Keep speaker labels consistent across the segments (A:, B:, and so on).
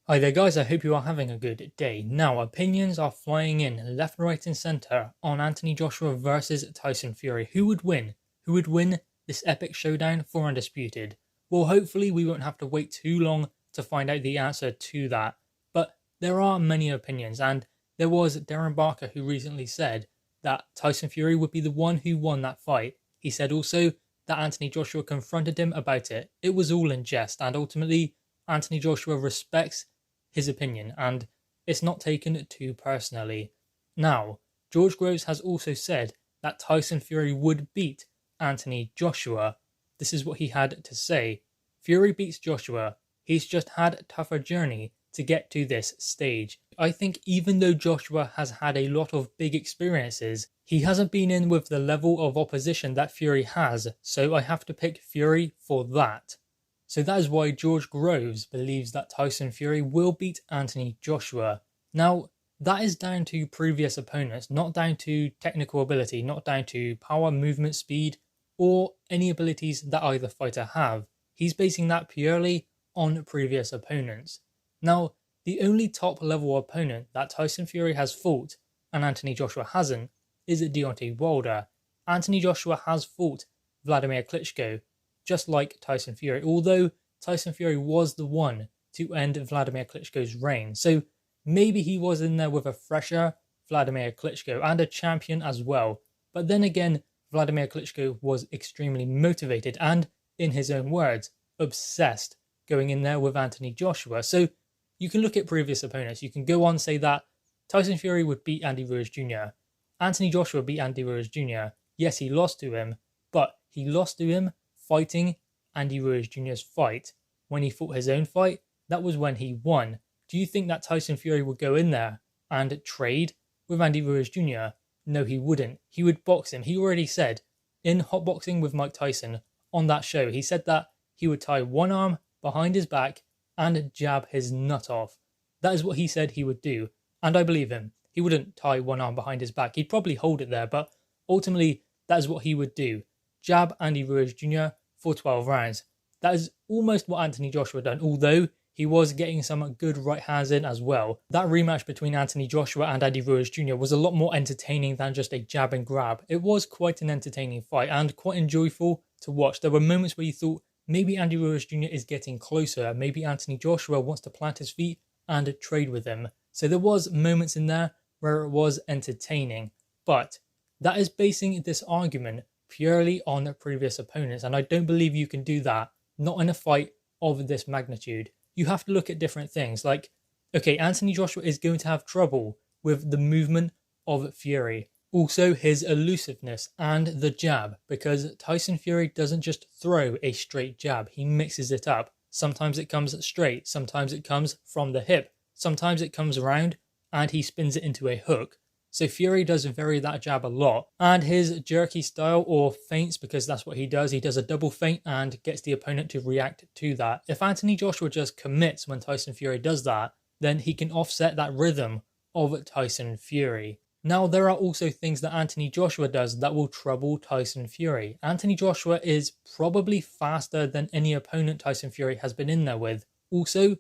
A: Hi there guys, I hope you are having a good day. Now, opinions are flying in left, right and centre on Anthony Joshua versus Tyson Fury. Who would win? Who would win this epic showdown for Undisputed? Well, hopefully we won't have to wait too long to find out the answer to that. But there are many opinions, and there was Darren Barker who recently said that Tyson Fury would be the one who won that fight. He said also that Anthony Joshua confronted him about it. It was all in jest, and ultimately Anthony Joshua respects his opinion, and it's not taken too personally. Now, George Groves has also said that Tyson Fury would beat Anthony Joshua. This is what he had to say. Fury beats Joshua. He's just had a tougher journey to get to this stage. I think even though Joshua has had a lot of big experiences, he hasn't been in with the level of opposition that Fury has, so I have to pick Fury for that. So that is why George Groves believes that Tyson Fury will beat Anthony Joshua. Now, that is down to previous opponents, not down to technical ability, not down to power, movement, speed, or any abilities that either fighter have. He's basing that purely on previous opponents. Now, the only top level opponent that Tyson Fury has fought, and Anthony Joshua hasn't, is Deontay Wilder. Anthony Joshua has fought Vladimir Klitschko, just like Tyson Fury, although Tyson Fury was the one to end Vladimir Klitschko's reign. So maybe he was in there with a fresher Vladimir Klitschko and a champion as well. But then again, Vladimir Klitschko was extremely motivated and, in his own words, obsessed going in there with Anthony Joshua. So you can look at previous opponents. You can go on and say that Tyson Fury would beat Andy Ruiz Jr. Anthony Joshua beat Andy Ruiz Jr. Yes, he lost to him, but he lost to him fighting Andy Ruiz Jr.'s fight. When he fought his own fight, that was when he won. Do you think that Tyson Fury would go in there and trade with Andy Ruiz Jr.? No, he wouldn't. He would box him. He already said in Hot Boxing with Mike Tyson on that show, he said that he would tie one arm behind his back and jab his nut off. That is what he said he would do. And I believe him. He wouldn't tie one arm behind his back. He'd probably hold it there, but ultimately that is what he would do. Jab Andy Ruiz Jr. for 12 rounds. That is almost what Anthony Joshua done, although he was getting some good right hands in as well. That rematch between Anthony Joshua and Andy Ruiz Jr. was a lot more entertaining than just a jab and grab. It was quite an entertaining fight and quite enjoyable to watch. There were moments where you thought maybe Andy Ruiz Jr. is getting closer, maybe Anthony Joshua wants to plant his feet and trade with him. So there was moments in there where it was entertaining, but that is basing this argument purely on previous opponents, and I don't believe you can do that, not in a fight of this magnitude. You have to look at different things, like, okay, Anthony Joshua is going to have trouble with the movement of Fury, also his elusiveness and the jab, because Tyson Fury doesn't just throw a straight jab, he mixes it up. Sometimes it comes straight, sometimes it comes from the hip, sometimes it comes around and he spins it into a hook. So Fury does vary that jab a lot, and his jerky style or feints, because that's what he does a double feint and gets the opponent to react to that. If Anthony Joshua just commits when Tyson Fury does that, then he can offset that rhythm of Tyson Fury. Now, there are also things that Anthony Joshua does that will trouble Tyson Fury. Anthony Joshua is probably faster than any opponent Tyson Fury has been in there with. Also,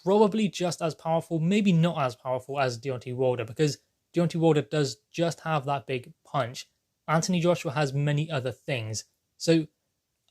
A: probably just as powerful, maybe not as powerful as Deontay Wilder, because Deontay Wilder does just have that big punch. Anthony Joshua has many other things. So,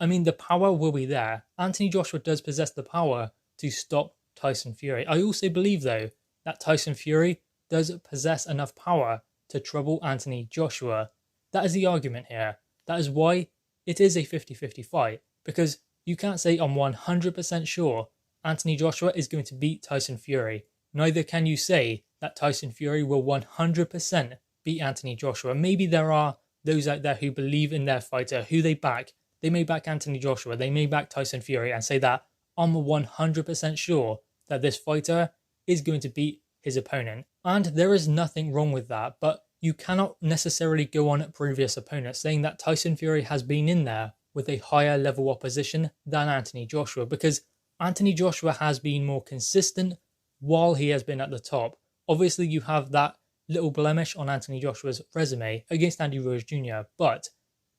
A: I mean, the power will be there. Anthony Joshua does possess the power to stop Tyson Fury. I also believe, though, that Tyson Fury does possess enough power to trouble Anthony Joshua. That is the argument here. That is why it is a 50-50 fight, because you can't say I'm 100% sure Anthony Joshua is going to beat Tyson Fury. Neither can you say that Tyson Fury will 100% beat Anthony Joshua. Maybe there are those out there who believe in their fighter, who they back. They may back Anthony Joshua, they may back Tyson Fury and say that I'm 100% sure that this fighter is going to beat his opponent. And there is nothing wrong with that, but you cannot necessarily go on at previous opponents saying that Tyson Fury has been in there with a higher level opposition than Anthony Joshua, because Anthony Joshua has been more consistent while he has been at the top. Obviously, you have that little blemish on Anthony Joshua's resume against Andy Ruiz Jr., but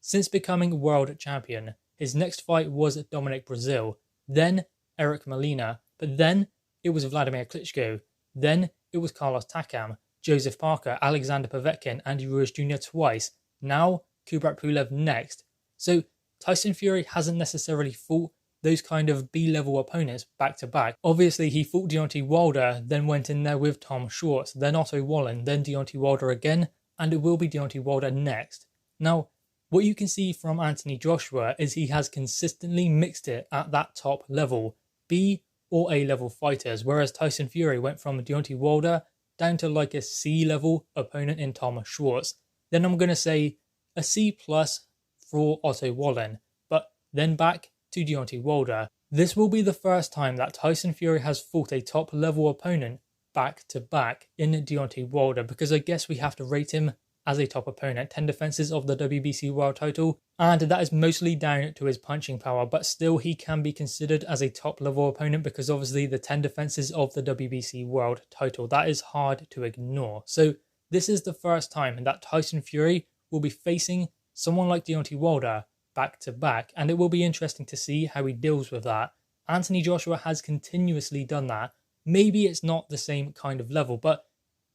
A: since becoming world champion, his next fight was Dominic Brazil, then Eric Molina, but then it was Vladimir Klitschko. Then it was Carlos Takam, Joseph Parker, Alexander Povetkin, Andy Ruiz Jr. twice. Now Kubrat Pulev next. So Tyson Fury hasn't necessarily fought those kind of B-level opponents back-to-back. Obviously, he fought Deontay Wilder, then went in there with Tom Schwartz, then Otto Wallen, then Deontay Wilder again, and it will be Deontay Wilder next. Now, what you can see from Anthony Joshua is he has consistently mixed it at that top level, B or A level fighters, whereas Tyson Fury went from Deontay Wilder down to like a C level opponent in Tom Schwartz. Then I'm going to say a C plus for Otto Wallen, but then back to Deontay Wilder. This will be the first time that Tyson Fury has fought a top level opponent back to back in Deontay Wilder, because I guess we have to rate him as a top opponent. 10 defenses of the WBC world title, and that is mostly down to his punching power, but still he can be considered as a top level opponent because obviously the 10 defenses of the WBC world title, that is hard to ignore. So this is the first time that Tyson Fury will be facing someone like Deontay Wilder back to back, and it will be interesting to see how he deals with that. Anthony Joshua has continuously done that. Maybe it's not the same kind of level, but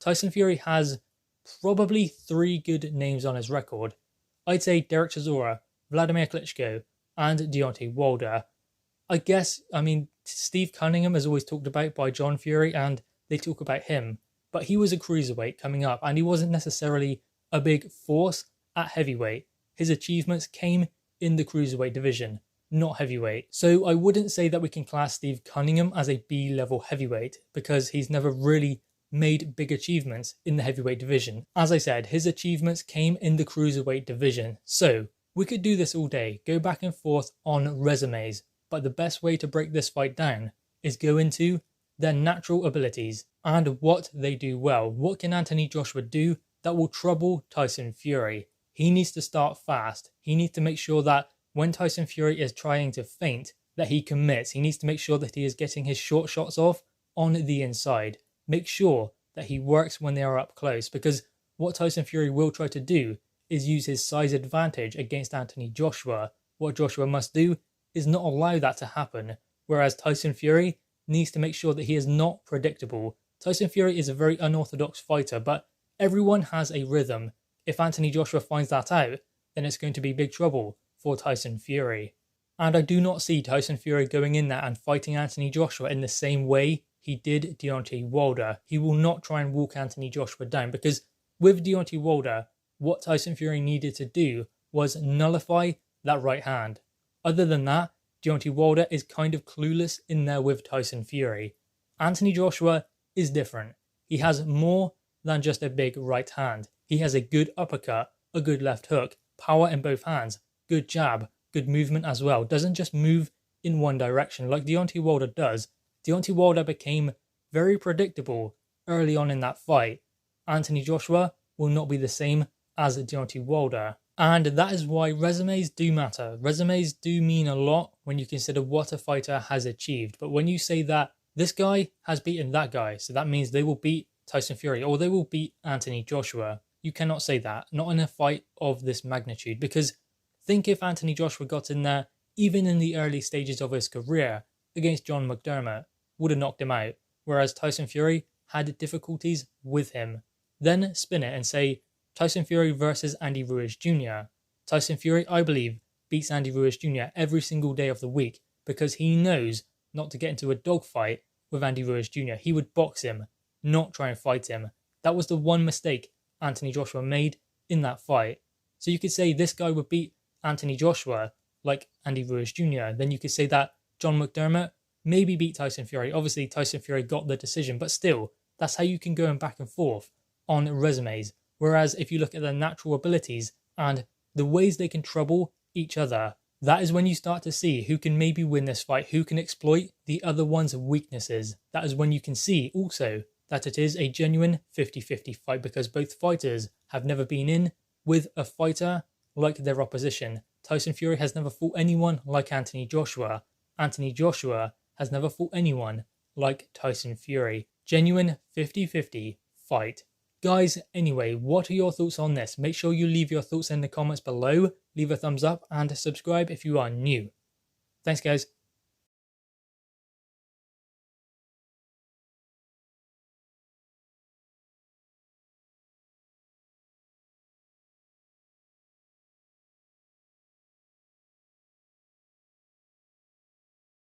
A: Tyson Fury has probably 3 good names on his record. I'd say Derek Chisora, Vladimir Klitschko, and Deontay Wilder. Steve Cunningham is always talked about by John Fury, and they talk about him, but he was a cruiserweight coming up, and he wasn't necessarily a big force at heavyweight. His achievements came in the cruiserweight division, not heavyweight. So I wouldn't say that we can class Steve Cunningham as a B-level heavyweight, because he's never really made big achievements in the heavyweight division. As I said, his achievements came in the cruiserweight division. So we could do this all day, go back and forth on resumes, but the best way to break this fight down is go into their natural abilities and what they do well. What can Anthony Joshua do that will trouble Tyson Fury? He needs to start fast. He needs to make sure that when Tyson Fury is trying to feint, that he commits. He needs to make sure that he is getting his short shots off on the inside. Make sure that he works when they are up close, because what Tyson Fury will try to do is use his size advantage against Anthony Joshua. What Joshua must do is not allow that to happen, whereas Tyson Fury needs to make sure that he is not predictable. Tyson Fury is a very unorthodox fighter, but everyone has a rhythm. If Anthony Joshua finds that out, then it's going to be big trouble for Tyson Fury. And I do not see Tyson Fury going in there and fighting Anthony Joshua in the same way he did Deontay Wilder. He will not try and walk Anthony Joshua down, because with Deontay Wilder, what Tyson Fury needed to do was nullify that right hand. Other than that, Deontay Wilder is kind of clueless in there with Tyson Fury. Anthony Joshua is different. He has more than just a big right hand. He has a good uppercut, a good left hook, power in both hands, good jab, good movement as well. Doesn't just move in one direction like Deontay Wilder does. Deontay Wilder became very predictable early on in that fight. Anthony Joshua will not be the same as Deontay Wilder. And that is why resumes do matter. Resumes do mean a lot when you consider what a fighter has achieved. But when you say that this guy has beaten that guy, so that means they will beat Tyson Fury or they will beat Anthony Joshua, you cannot say that. Not in a fight of this magnitude. Because think if Anthony Joshua got in there, even in the early stages of his career, against John McDermott, would have knocked him out, whereas Tyson Fury had difficulties with him. Then spin it and say Tyson Fury versus Andy Ruiz Jr. Tyson Fury, I believe, beats Andy Ruiz Jr. every single day of the week because he knows not to get into a dogfight with Andy Ruiz Jr. He would box him, not try and fight him. That was the one mistake Anthony Joshua made in that fight. So you could say this guy would beat Anthony Joshua like Andy Ruiz Jr. Then you could say that John McDermott maybe beat Tyson Fury. Obviously, Tyson Fury got the decision, but still, that's how you can go back and forth on resumes. Whereas if you look at their natural abilities and the ways they can trouble each other, that is when you start to see who can maybe win this fight, who can exploit the other one's weaknesses. That is when you can see also that it is a genuine 50-50 fight, because both fighters have never been in with a fighter like their opposition. Tyson Fury has never fought anyone like Anthony Joshua. Anthony Joshua has never fought anyone like Tyson Fury. Genuine 50-50 fight. Guys, anyway, what are your thoughts on this? Make sure you leave your thoughts in the comments below, leave a thumbs up and subscribe if you are new. Thanks guys.